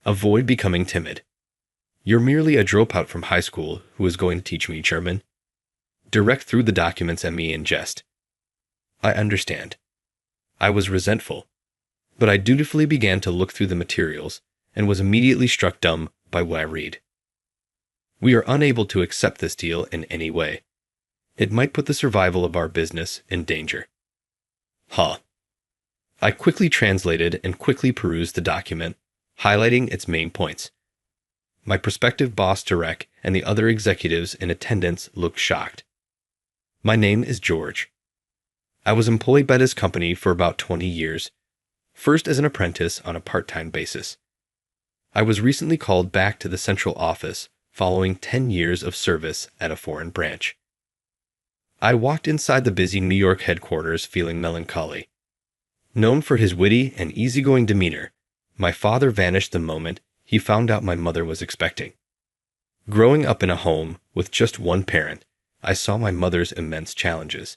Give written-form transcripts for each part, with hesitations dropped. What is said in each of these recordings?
Avoid becoming timid. You're merely a dropout from high school who is going to teach me German. Direct through the documents at me in jest. I understand. I was resentful, but I dutifully began to look through the materials and was immediately struck dumb by what I read. We are unable to accept this deal in any way. It might put the survival of our business in danger. Huh. I quickly translated and quickly perused the document, highlighting its main points. My prospective boss Derek and the other executives in attendance looked shocked. My name is George. I was employed by this company for about 20 years, first as an apprentice on a part-time basis. I was recently called back to the central office following 10 years of service at a foreign branch. I walked inside the busy New York headquarters feeling melancholy. Known for his witty and easygoing demeanor, my father vanished the moment he found out my mother was expecting. Growing up in a home with just one parent, I saw my mother's immense challenges.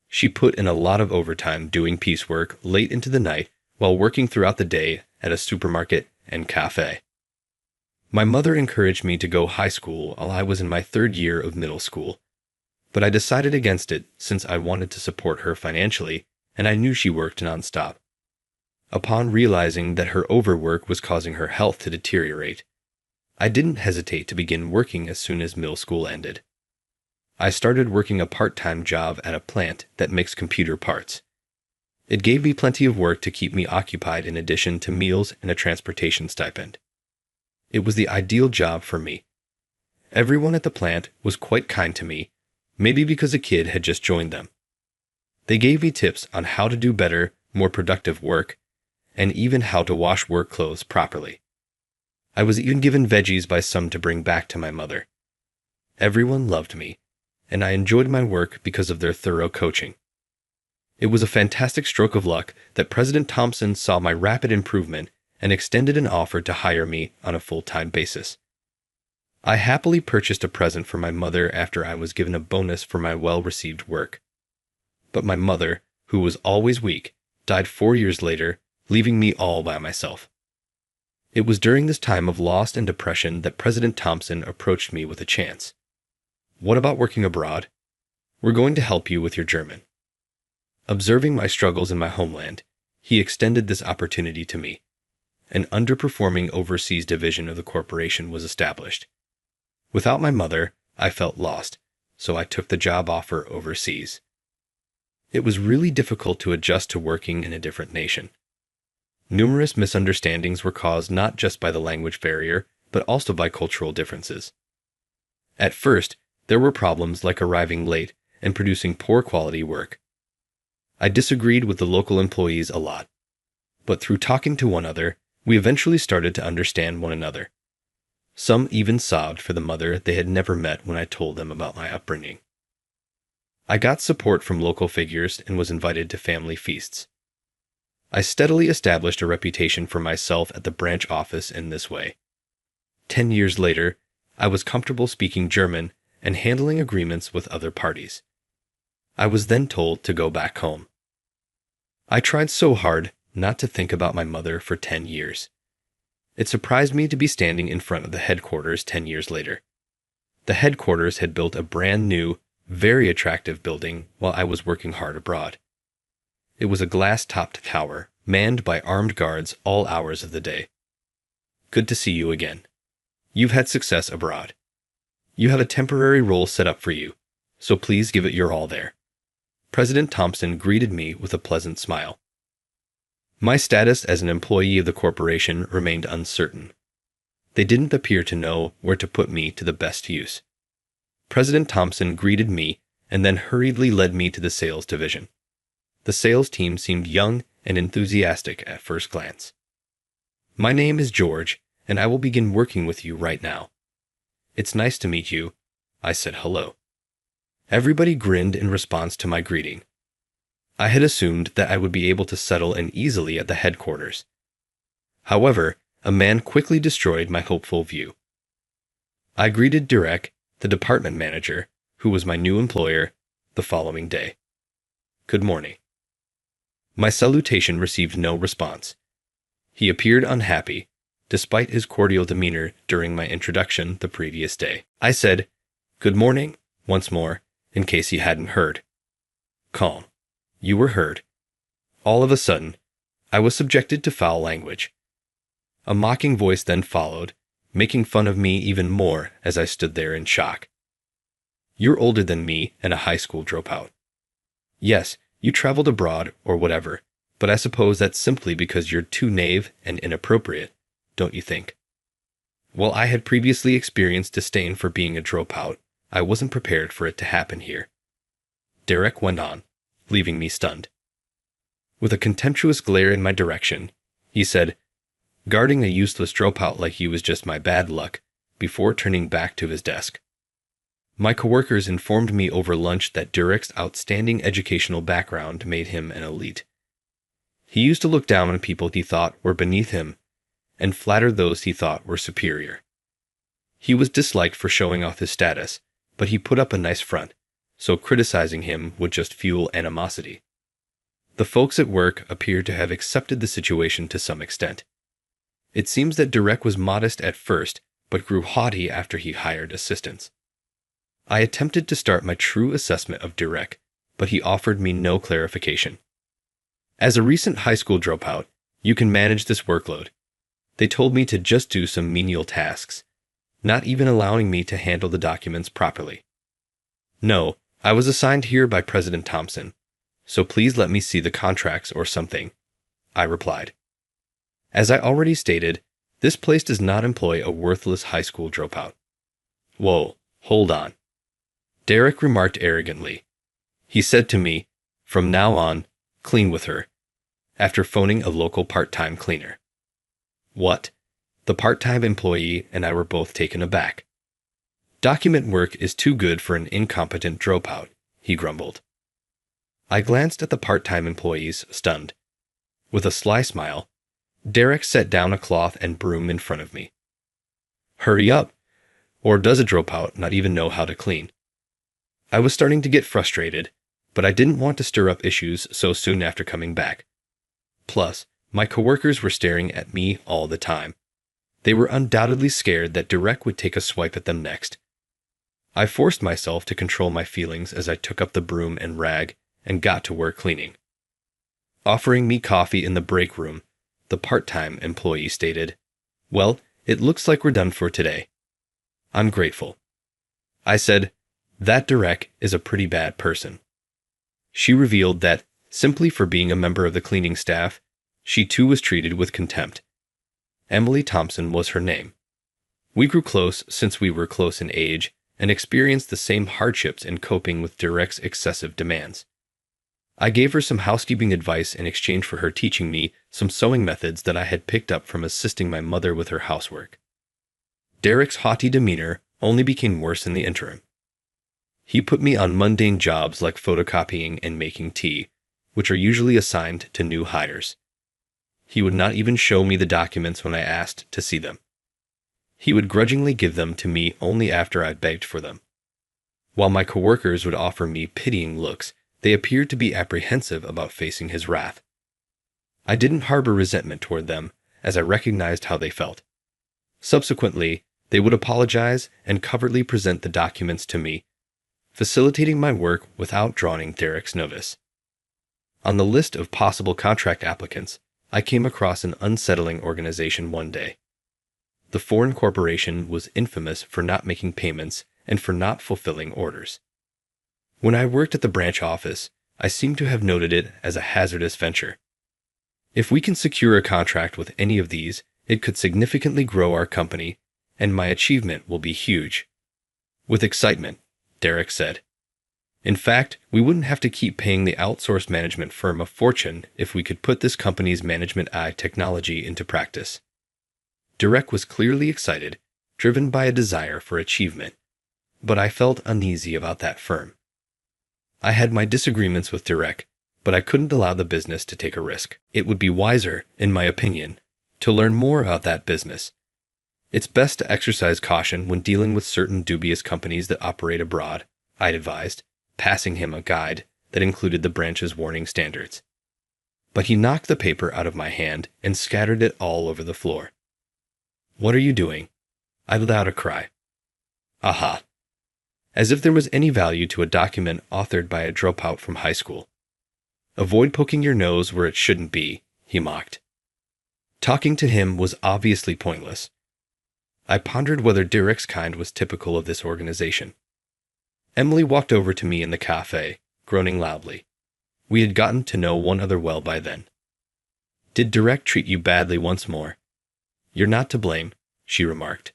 She put in a lot of overtime doing piecework late into the night while working throughout the day at a supermarket and cafe. My mother encouraged me to go high school while I was in my 3rd year of middle school, but I decided against it since I wanted to support her financially and I knew she worked nonstop. Upon realizing that her overwork was causing her health to deteriorate, I didn't hesitate to begin working as soon as middle school ended. I started working a part-time job at a plant that makes computer parts. It gave me plenty of work to keep me occupied in addition to meals and a transportation stipend. It was the ideal job for me. Everyone at the plant was quite kind to me, maybe because a kid had just joined them. They gave me tips on how to do better, more productive work, and even how to wash work clothes properly. I was even given veggies by some to bring back to my mother. Everyone loved me, and I enjoyed my work because of their thorough coaching. It was a fantastic stroke of luck that President Thompson saw my rapid improvement and extended an offer to hire me on a full-time basis. I happily purchased a present for my mother after I was given a bonus for my well-received work. But my mother, who was always weak, died 4 years later, leaving me all by myself. It was during this time of loss and depression that President Thompson approached me with a chance. What about working abroad? We're going to help you with your German. Observing my struggles in my homeland, he extended this opportunity to me. An underperforming overseas division of the corporation was established. Without my mother, I felt lost, so I took the job offer overseas. It was really difficult to adjust to working in a different nation. Numerous misunderstandings were caused not just by the language barrier, but also by cultural differences. At first, there were problems like arriving late and producing poor quality work. I disagreed with the local employees a lot, but through talking to one another, we eventually started to understand one another. Some even sobbed for the mother they had never met when I told them about my upbringing. I got support from local figures and was invited to family feasts. I steadily established a reputation for myself at the branch office in this way. 10 years later, I was comfortable speaking German and handling agreements with other parties. I was then told to go back home. I tried so hard not to think about my mother for 10 years. It surprised me to be standing in front of the headquarters 10 years later. The headquarters had built a brand new, very attractive building while I was working hard abroad. It was a glass-topped tower, manned by armed guards all hours of the day. Good to see you again. You've had success abroad. You have a temporary role set up for you, so please give it your all there. President Thompson greeted me with a pleasant smile. My status as an employee of the corporation remained uncertain. They didn't appear to know where to put me to the best use. President Thompson greeted me and then hurriedly led me to the sales division. The sales team seemed young and enthusiastic at first glance. My name is George, and I will begin working with you right now. It's nice to meet you. I said hello. Everybody grinned in response to my greeting. I had assumed that I would be able to settle in easily at the headquarters. However, a man quickly destroyed my hopeful view. I greeted Durek, the department manager, who was my new employer, the following day. Good morning. My salutation received no response. He appeared unhappy, despite his cordial demeanor during my introduction the previous day. I said, "Good morning," once more, in case he hadn't heard. Calm. You were heard. All of a sudden, I was subjected to foul language. A mocking voice then followed, making fun of me even more as I stood there in shock. "You're older than me and a high school dropout. Yes, you traveled abroad or whatever, but I suppose that's simply because you're too naive and inappropriate, don't you think?" While I had previously experienced disdain for being a dropout, I wasn't prepared for it to happen here. Derek went on, leaving me stunned. With a contemptuous glare in my direction, he said, "Guarding a useless dropout like you is just my bad luck," before turning back to his desk. My coworkers informed me over lunch that Derek's outstanding educational background made him an elite. He used to look down on people he thought were beneath him and flatter those he thought were superior. He was disliked for showing off his status, but he put up a nice front, so criticizing him would just fuel animosity. The folks at work appeared to have accepted the situation to some extent. It seems that Derek was modest at first, but grew haughty after he hired assistants. I attempted to start my true assessment of Derek, but he offered me no clarification. "As a recent high school dropout, you can manage this workload." They told me to just do some menial tasks, not even allowing me to handle the documents properly. "No, I was assigned here by President Thompson, so please let me see the contracts or something," I replied. As I already stated, this place does not employ a worthless high school dropout. "Whoa, hold on," Derek remarked arrogantly. He said to me, "From now on, clean with her," after phoning a local part-time cleaner. What? The part-time employee and I were both taken aback. "Document work is too good for an incompetent dropout," he grumbled. I glanced at the part-time employees, stunned. With a sly smile, Derek set down a cloth and broom in front of me. "Hurry up! Or does a dropout not even know how to clean?" I was starting to get frustrated, but I didn't want to stir up issues so soon after coming back. Plus, my coworkers were staring at me all the time. They were undoubtedly scared that Derek would take a swipe at them next. I forced myself to control my feelings as I took up the broom and rag and got to work cleaning. Offering me coffee in the break room, the part-time employee stated, "Well, it looks like we're done for today." "I'm grateful." I said, "That Derek is a pretty bad person." She revealed that, simply for being a member of the cleaning staff, she too was treated with contempt. Emily Thompson was her name. We grew close since we were close in age and experienced the same hardships in coping with Derek's excessive demands. I gave her some housekeeping advice in exchange for her teaching me some sewing methods that I had picked up from assisting my mother with her housework. Derek's haughty demeanor only became worse in the interim. He put me on mundane jobs like photocopying and making tea, which are usually assigned to new hires. He would not even show me the documents when I asked to see them. He would grudgingly give them to me only after I begged for them. While my coworkers would offer me pitying looks, they appeared to be apprehensive about facing his wrath. I didn't harbor resentment toward them, as I recognized how they felt. Subsequently, they would apologize and covertly present the documents to me, facilitating my work without drawing Derek's notice. On the list of possible contract applicants, I came across an unsettling organization one day. The foreign corporation was infamous for not making payments and for not fulfilling orders. When I worked at the branch office, I seemed to have noted it as a hazardous venture. If we can secure a contract with any of these, it could significantly grow our company, and my achievement will be huge. With excitement, Derek said. In fact, we wouldn't have to keep paying the outsourced management firm a fortune if we could put this company's Management AI technology into practice. Derek was clearly excited, driven by a desire for achievement, but I felt uneasy about that firm. I had my disagreements with Derek, but I couldn't allow the business to take a risk. It would be wiser, in my opinion, to learn more about that business. It's best to exercise caution when dealing with certain dubious companies that operate abroad, I'd advised, passing him a guide that included the branch's warning standards. But he knocked the paper out of my hand and scattered it all over the floor. What are you doing? I let out a cry. Aha. As if there was any value to a document authored by a dropout from high school. Avoid poking your nose where it shouldn't be, he mocked. Talking to him was obviously pointless. I pondered whether Derek's kind was typical of this organization. Emily walked over to me in the cafe, groaning loudly. We had gotten to know one another well by then. Did Derek treat you badly once more? You're not to blame, she remarked.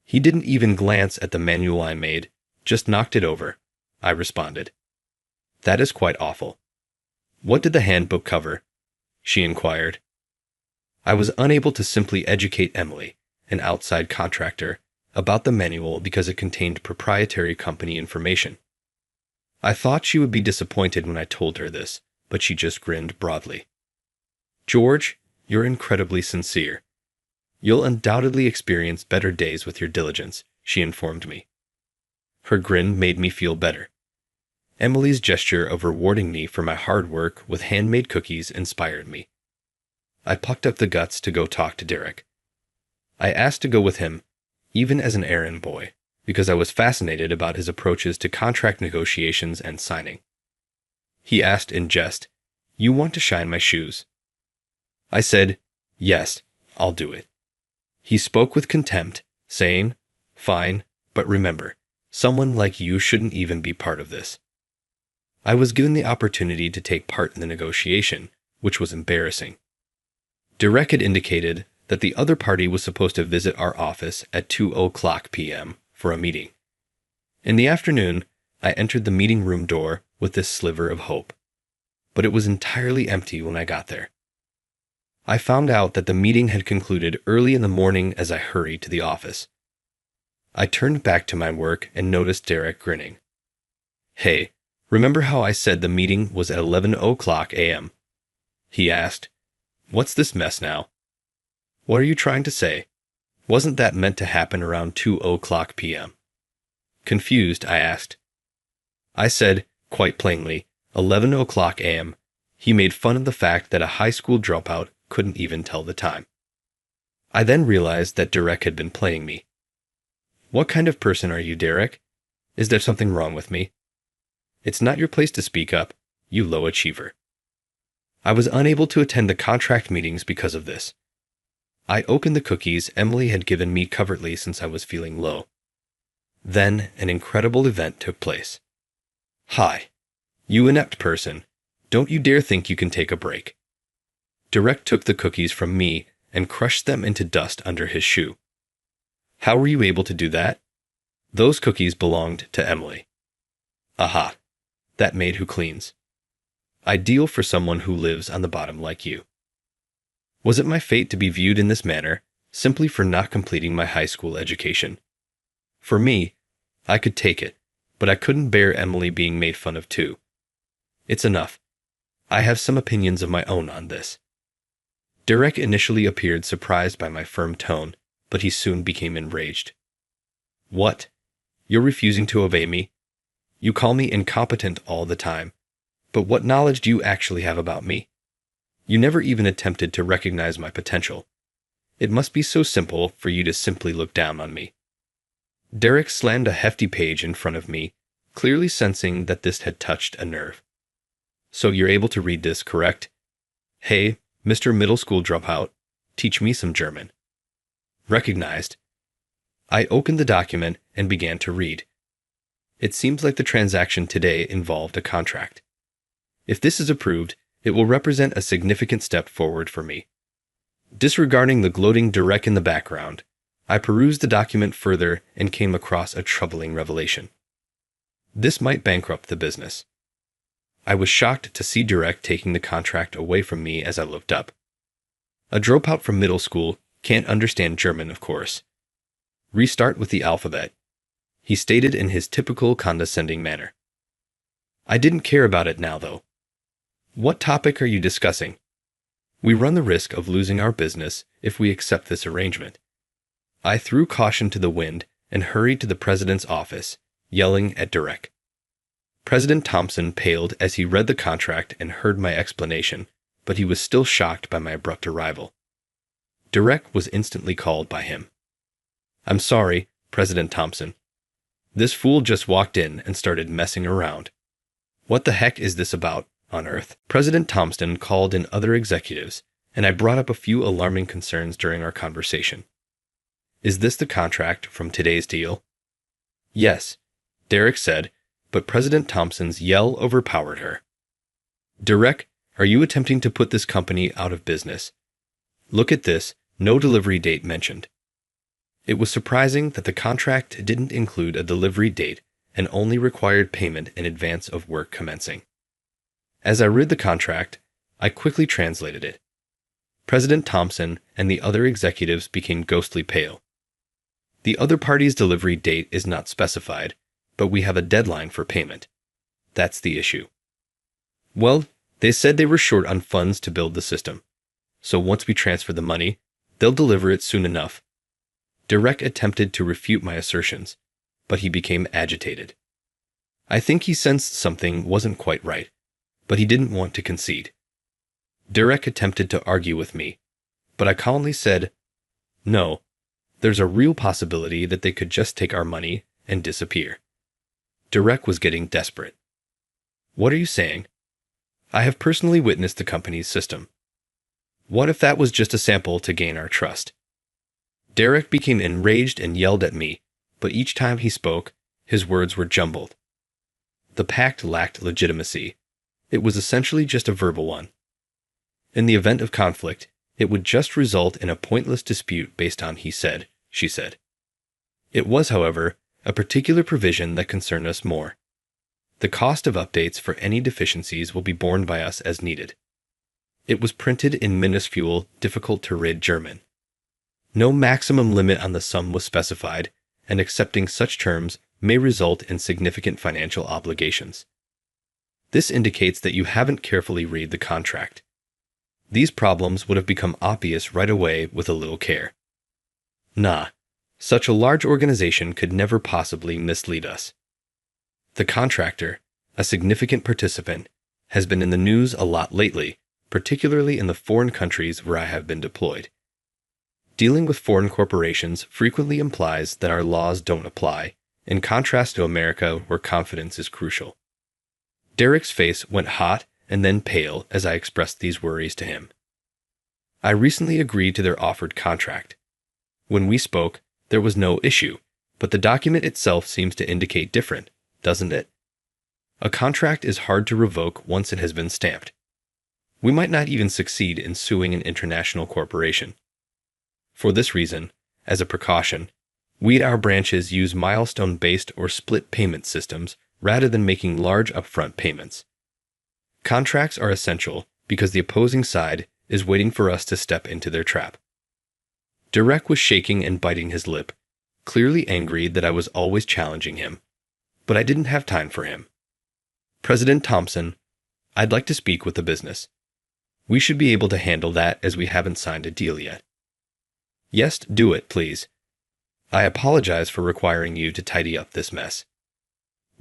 He didn't even glance at the manual I made, just knocked it over, I responded. That is quite awful. What did the handbook cover? She inquired. I was unable to simply educate Emily, an outside contractor, about the manual because it contained proprietary company information. I thought she would be disappointed when I told her this, but she just grinned broadly. George, you're incredibly sincere. You'll undoubtedly experience better days with your diligence, she informed me. Her grin made me feel better. Emily's gesture of rewarding me for my hard work with handmade cookies inspired me. I plucked up the guts to go talk to Derek. I asked to go with him, even as an errand boy, because I was fascinated about his approaches to contract negotiations and signing. He asked in jest, "You want to shine my shoes?" I said, "Yes, I'll do it." He spoke with contempt, saying, "Fine, but remember, someone like you shouldn't even be part of this." I was given the opportunity to take part in the negotiation, which was embarrassing. Derek had indicated that the other party was supposed to visit our office at 2:00 p.m. for a meeting. In the afternoon, I entered the meeting room door with this sliver of hope, but it was entirely empty when I got there. I found out that the meeting had concluded early in the morning as I hurried to the office. I turned back to my work and noticed Derek grinning. "Hey, remember how I said the meeting was at 11:00 a.m.? He asked, "What's this mess now?" "What are you trying to say? Wasn't that meant to happen around 2:00 p.m.? Confused, I asked. I said, quite plainly, 11:00 a.m. He made fun of the fact that a high school dropout couldn't even tell the time. I then realized that Derek had been playing me. "What kind of person are you, Derek? Is there something wrong with me?" "It's not your place to speak up, you low achiever." I was unable to attend the contract meetings because of this. I opened the cookies Emily had given me covertly since I was feeling low. Then an incredible event took place. "Hi, you inept person. Don't you dare think you can take a break." Derek took the cookies from me and crushed them into dust under his shoe. "How were you able to do that?" "Those cookies belonged to Emily." "Aha, that maid who cleans. Ideal for someone who lives on the bottom like you." Was it my fate to be viewed in this manner, simply for not completing my high school education? For me, I could take it, but I couldn't bear Emily being made fun of too. It's enough. I have some opinions of my own on this. Derek initially appeared surprised by my firm tone, but he soon became enraged. "What? You're refusing to obey me? You call me incompetent all the time, but what knowledge do you actually have about me? You never even attempted to recognize my potential. It must be so simple for you to simply look down on me." Derek slammed a hefty page in front of me, clearly sensing that this had touched a nerve. "So you're able to read this, correct? Hey, Mr. Middle School Dropout, teach me some German." Recognized. I opened the document and began to read. It seems like the transaction today involved a contract. If this is approved, it will represent a significant step forward for me. Disregarding the gloating Derek in the background, I perused the document further and came across a troubling revelation. This might bankrupt the business. I was shocked to see Derek taking the contract away from me as I looked up. A dropout from middle school can't understand German, of course. Restart with the alphabet, he stated in his typical condescending manner. I didn't care about it now, though. "What topic are you discussing? We run the risk of losing our business if we accept this arrangement." I threw caution to the wind and hurried to the president's office, yelling at Derek. President Thompson paled as he read the contract and heard my explanation, but he was still shocked by my abrupt arrival. Derek was instantly called by him. "I'm sorry, President Thompson. This fool just walked in and started messing around. What the heck is this about on earth?" President Thompson called in other executives, and I brought up a few alarming concerns during our conversation. "Is this the contract from today's deal?" "Yes," Derek said, but President Thompson's yell overpowered her. "Derek, are you attempting to put this company out of business? Look at this, no delivery date mentioned." It was surprising that the contract didn't include a delivery date and only required payment in advance of work commencing. As I read the contract, I quickly translated it. President Thompson and the other executives became ghostly pale. The other party's delivery date is not specified, but we have a deadline for payment. That's the issue. Well, they said they were short on funds to build the system, so once we transfer the money, they'll deliver it soon enough. Derek attempted to refute my assertions, but he became agitated. I think he sensed something wasn't quite right, but he didn't want to concede. Derek attempted to argue with me, but I calmly said, "No, there's a real possibility that they could just take our money and disappear." Derek was getting desperate. "What are you saying? I have personally witnessed the company's system. What if that was just a sample to gain our trust?" Derek became enraged and yelled at me, but each time he spoke, his words were jumbled. The pact lacked legitimacy. It was essentially just a verbal one. In the event of conflict, it would just result in a pointless dispute based on he said, she said. It was, however, a particular provision that concerned us more. The cost of updates for any deficiencies will be borne by us as needed. It was printed in minuscule, difficult-to-read German. No maximum limit on the sum was specified, and accepting such terms may result in significant financial obligations. This indicates that you haven't carefully read the contract. These problems would have become obvious right away with a little care. Nah, such a large organization could never possibly mislead us. The contractor, a significant participant, has been in the news a lot lately, particularly in the foreign countries where I have been deployed. Dealing with foreign corporations frequently implies that our laws don't apply, in contrast to America where confidence is crucial. Derek's face went hot and then pale as I expressed these worries to him. I recently agreed to their offered contract. When we spoke, there was no issue, but the document itself seems to indicate different, doesn't it? A contract is hard to revoke once it has been stamped. We might not even succeed in suing an international corporation. For this reason, as a precaution, we at our branches use milestone-based or split payment systems rather than making large upfront payments. Contracts are essential because the opposing side is waiting for us to step into their trap. Derek was shaking and biting his lip, clearly angry that I was always challenging him, but I didn't have time for him. "President Thompson, I'd like to speak with the business. We should be able to handle that as we haven't signed a deal yet." "Yes, do it, please. I apologize for requiring you to tidy up this mess."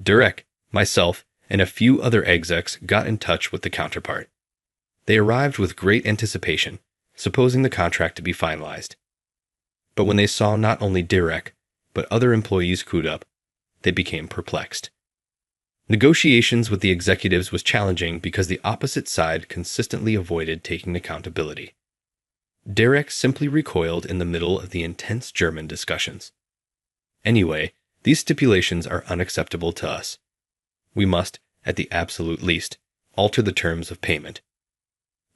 Derek, myself, and a few other execs got in touch with the counterpart. They arrived with great anticipation, supposing the contract to be finalized. But when they saw not only Derek, but other employees queued up, they became perplexed. Negotiations with the executives was challenging because the opposite side consistently avoided taking accountability. Derek simply recoiled in the middle of the intense German discussions. Anyway, these stipulations are unacceptable to us. We must, at the absolute least, alter the terms of payment.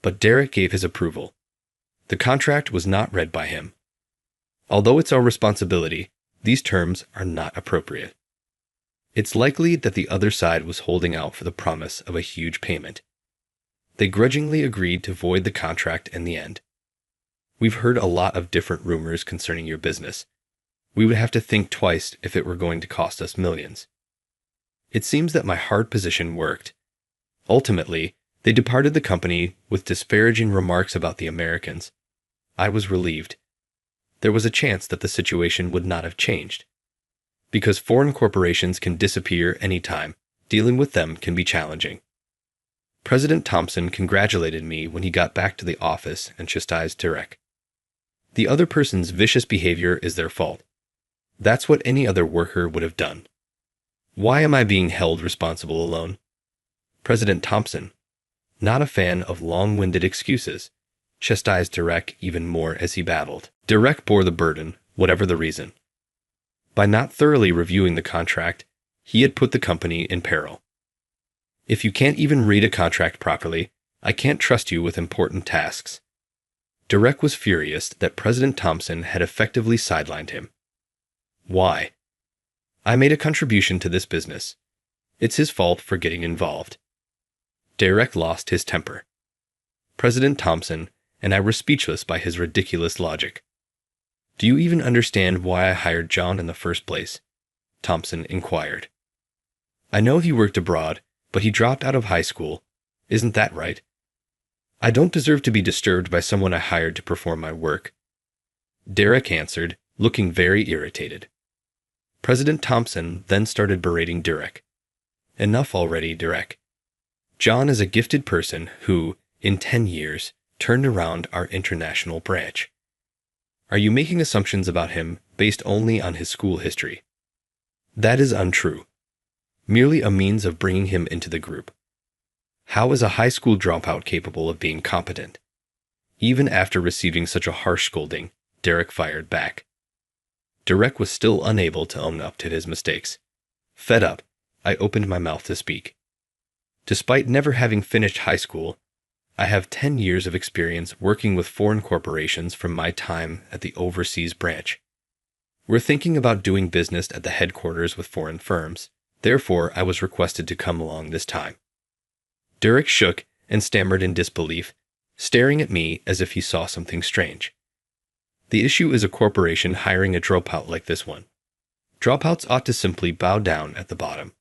But Derek gave his approval. The contract was not read by him. Although it's our responsibility, these terms are not appropriate. It's likely that the other side was holding out for the promise of a huge payment. They grudgingly agreed to void the contract in the end. We've heard a lot of different rumors concerning your business. We would have to think twice if it were going to cost us millions. It seems that my hard position worked. Ultimately, they departed the company with disparaging remarks about the Americans. I was relieved. There was a chance that the situation would not have changed. Because foreign corporations can disappear anytime, dealing with them can be challenging. President Thompson congratulated me when he got back to the office and chastised Derek. The other person's vicious behavior is their fault. That's what any other worker would have done. Why am I being held responsible alone? President Thompson, not a fan of long-winded excuses, chastised Derek even more as he battled. Derek bore the burden, whatever the reason. By not thoroughly reviewing the contract, he had put the company in peril. If you can't even read a contract properly, I can't trust you with important tasks. Derek was furious that President Thompson had effectively sidelined him. Why? I made a contribution to this business. It's his fault for getting involved. Derek lost his temper. President Thompson and I were speechless by his ridiculous logic. Do you even understand why I hired John in the first place? Thompson inquired. I know he worked abroad, but he dropped out of high school. Isn't that right? I don't deserve to be disturbed by someone I hired to perform my work. Derek answered, looking very irritated. President Thompson then started berating Derek. Enough already, Derek. John is a gifted person who, in 10 years, turned around our international branch. Are you making assumptions about him based only on his school history? That is untrue. Merely a means of bringing him into the group. How is a high school dropout capable of being competent? Even after receiving such a harsh scolding, Derek fired back. Derek was still unable to own up to his mistakes. Fed up, I opened my mouth to speak. Despite never having finished high school, I have 10 years of experience working with foreign corporations from my time at the overseas branch. We're thinking about doing business at the headquarters with foreign firms. Therefore, I was requested to come along this time. Derek shook and stammered in disbelief, staring at me as if he saw something strange. The issue is a corporation hiring a dropout like this one. Dropouts ought to simply bow down at the bottom.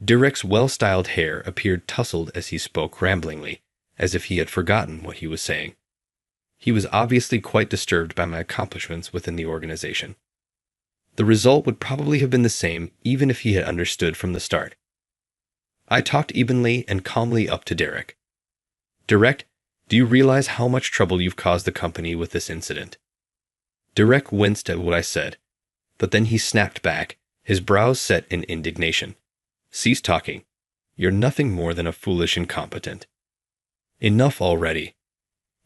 Derek's well-styled hair appeared tousled as he spoke ramblingly, as if he had forgotten what he was saying. He was obviously quite disturbed by my accomplishments within the organization. The result would probably have been the same even if he had understood from the start. I talked evenly and calmly up to Derek. Derek, do you realize how much trouble you've caused the company with this incident? Derek winced at what I said, but then he snapped back, his brows set in indignation. Cease talking. You're nothing more than a foolish incompetent. Enough already.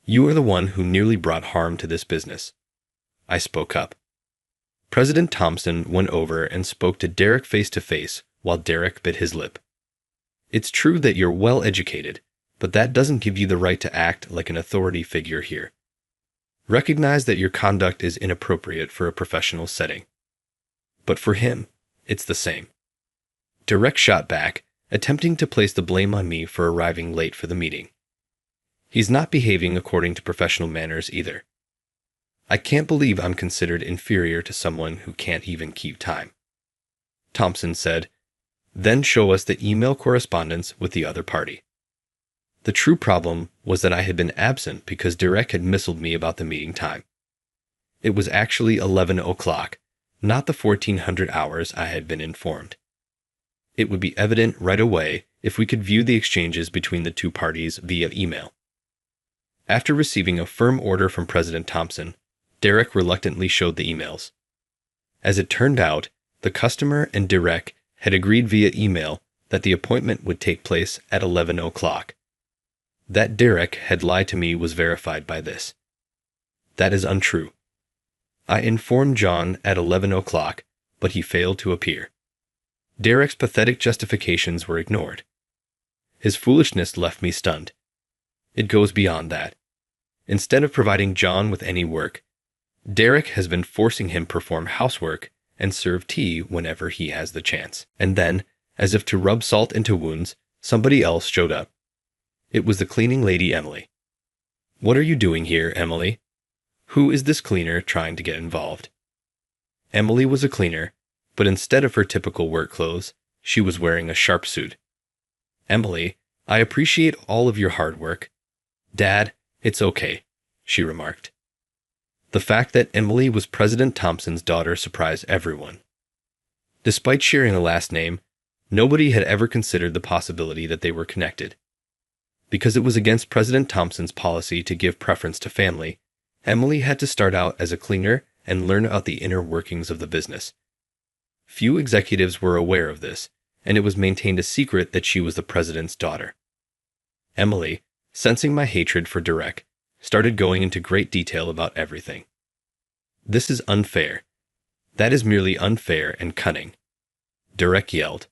You are the one who nearly brought harm to this business. I spoke up. President Thompson went over and spoke to Derek face to face while Derek bit his lip. It's true that you're well educated, but that doesn't give you the right to act like an authority figure here. Recognize that your conduct is inappropriate for a professional setting. But for him, it's the same. Derek shot back, attempting to place the blame on me for arriving late for the meeting. He's not behaving according to professional manners either. I can't believe I'm considered inferior to someone who can't even keep time. Thompson said, then show us the email correspondence with the other party. The true problem was that I had been absent because Derek had missiled me about the meeting time. It was actually 11 o'clock, not the 1400 hours I had been informed. It would be evident right away if we could view the exchanges between the two parties via email. After receiving a firm order from President Thompson, Derek reluctantly showed the emails. As it turned out, the customer and Derek had agreed via email that the appointment would take place at 11 o'clock. That Derek had lied to me was verified by this. That is untrue. I informed John at 11 o'clock, but he failed to appear. Derek's pathetic justifications were ignored. His foolishness left me stunned. It goes beyond that. Instead of providing John with any work, Derek has been forcing him perform housework and serve tea whenever he has the chance. And then, as if to rub salt into wounds, somebody else showed up. It was the cleaning lady Emily. What are you doing here, Emily? Who is this cleaner trying to get involved? Emily was a cleaner, but instead of her typical work clothes, she was wearing a sharp suit. Emily, I appreciate all of your hard work. Dad, it's okay, she remarked. The fact that Emily was President Thompson's daughter surprised everyone. Despite sharing a last name, nobody had ever considered the possibility that they were connected. Because it was against President Thompson's policy to give preference to family, Emily had to start out as a cleaner and learn about the inner workings of the business. Few executives were aware of this, and it was maintained a secret that she was the president's daughter. Emily, sensing my hatred for Derek, started going into great detail about everything. "This is unfair. That is merely unfair and cunning," Derek yelled.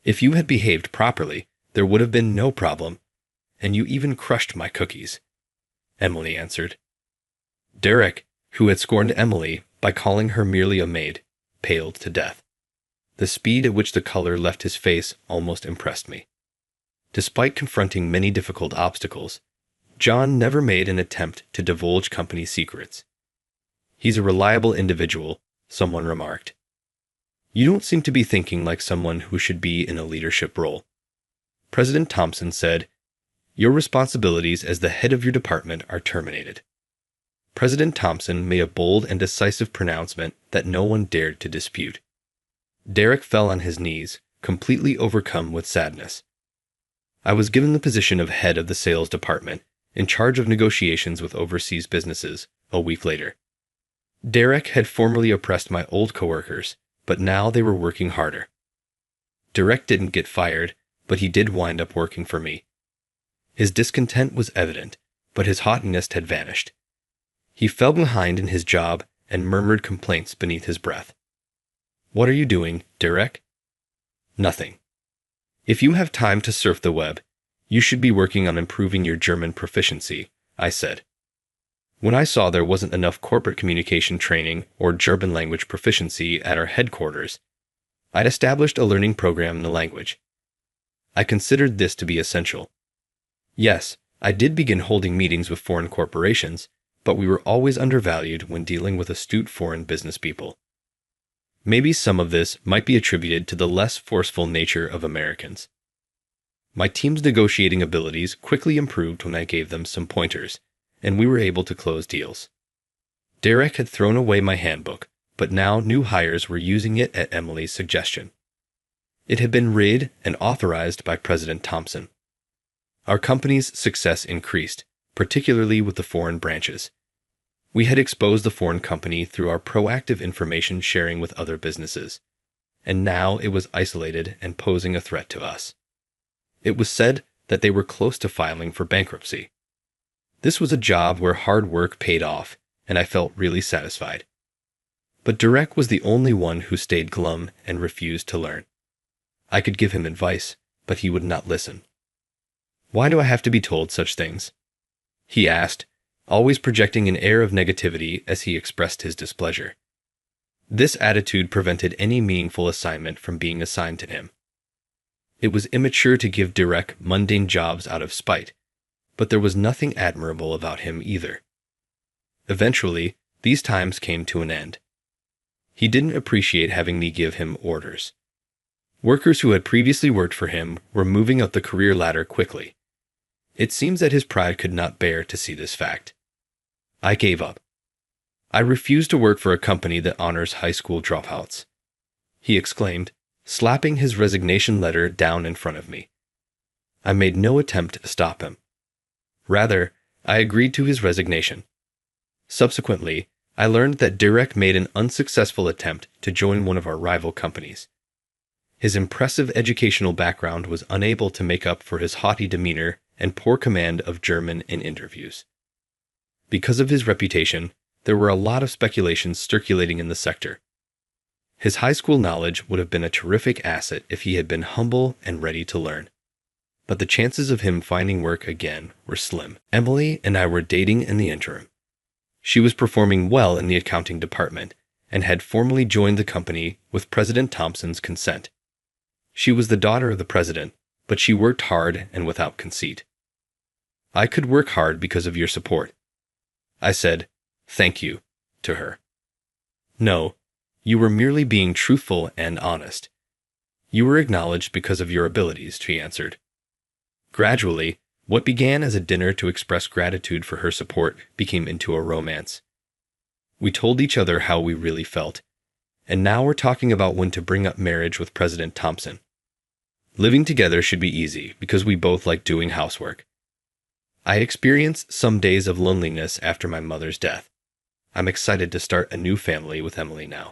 "If you had behaved properly, there would have been no problem, and you even crushed my cookies," Emily answered. Derek, who had scorned Emily by calling her merely a maid, paled to death. The speed at which the color left his face almost impressed me. Despite confronting many difficult obstacles, John never made an attempt to divulge company secrets. "He's a reliable individual," someone remarked. "You don't seem to be thinking like someone who should be in a leadership role." President Thompson said, "Your responsibilities as the head of your department are terminated." President Thompson made a bold and decisive pronouncement that no one dared to dispute. Derek fell on his knees, completely overcome with sadness. I was given the position of head of the sales department, in charge of negotiations with overseas businesses, a week later. Derek had formerly oppressed my old coworkers, but now they were working harder. Derek didn't get fired, but he did wind up working for me. His discontent was evident, but his haughtiness had vanished. He fell behind in his job and murmured complaints beneath his breath. "What are you doing, Derek?" "Nothing. If you have time to surf the web, you should be working on improving your German proficiency," I said. When I saw there wasn't enough corporate communication training or German language proficiency at our headquarters, I'd established a learning program in the language. I considered this to be essential. Yes, I did begin holding meetings with foreign corporations, but we were always undervalued when dealing with astute foreign business people. Maybe some of this might be attributed to the less forceful nature of Americans. My team's negotiating abilities quickly improved when I gave them some pointers, and we were able to close deals. Derek had thrown away my handbook, but now new hires were using it at Emily's suggestion. It had been read and authorized by President Thompson. Our company's success increased, particularly with the foreign branches. We had exposed the foreign company through our proactive information sharing with other businesses, and now it was isolated and posing a threat to us. It was said that they were close to filing for bankruptcy. This was a job where hard work paid off, and I felt really satisfied. But Derek was the only one who stayed glum and refused to learn. I could give him advice, but he would not listen. "Why do I have to be told such things?" he asked, always projecting an air of negativity as he expressed his displeasure. This attitude prevented any meaningful assignment from being assigned to him. It was immature to give Derek mundane jobs out of spite, but there was nothing admirable about him either. Eventually, these times came to an end. He didn't appreciate having me give him orders. Workers who had previously worked for him were moving up the career ladder quickly. It seems that his pride could not bear to see this fact. I gave up. "I refuse to work for a company that honors high school dropouts," he exclaimed, slapping his resignation letter down in front of me. I made no attempt to stop him. Rather, I agreed to his resignation. Subsequently, I learned that Derek made an unsuccessful attempt to join one of our rival companies. His impressive educational background was unable to make up for his haughty demeanor and poor command of German in interviews. Because of his reputation, there were a lot of speculations circulating in the sector. His high school knowledge would have been a terrific asset if he had been humble and ready to learn. But the chances of him finding work again were slim. Emily and I were dating in the interim. She was performing well in the accounting department and had formally joined the company with President Thompson's consent. She was the daughter of the president, but she worked hard and without conceit. "I could work hard because of your support," I said, "Thank you," to her. "No, you were merely being truthful and honest. You were acknowledged because of your abilities," she answered. Gradually, what began as a dinner to express gratitude for her support became into a romance. We told each other how we really felt, and now we're talking about when to bring up marriage with President Thompson. Living together should be easy because we both like doing housework. I experienced some days of loneliness after my mother's death. I'm excited to start a new family with Emily now.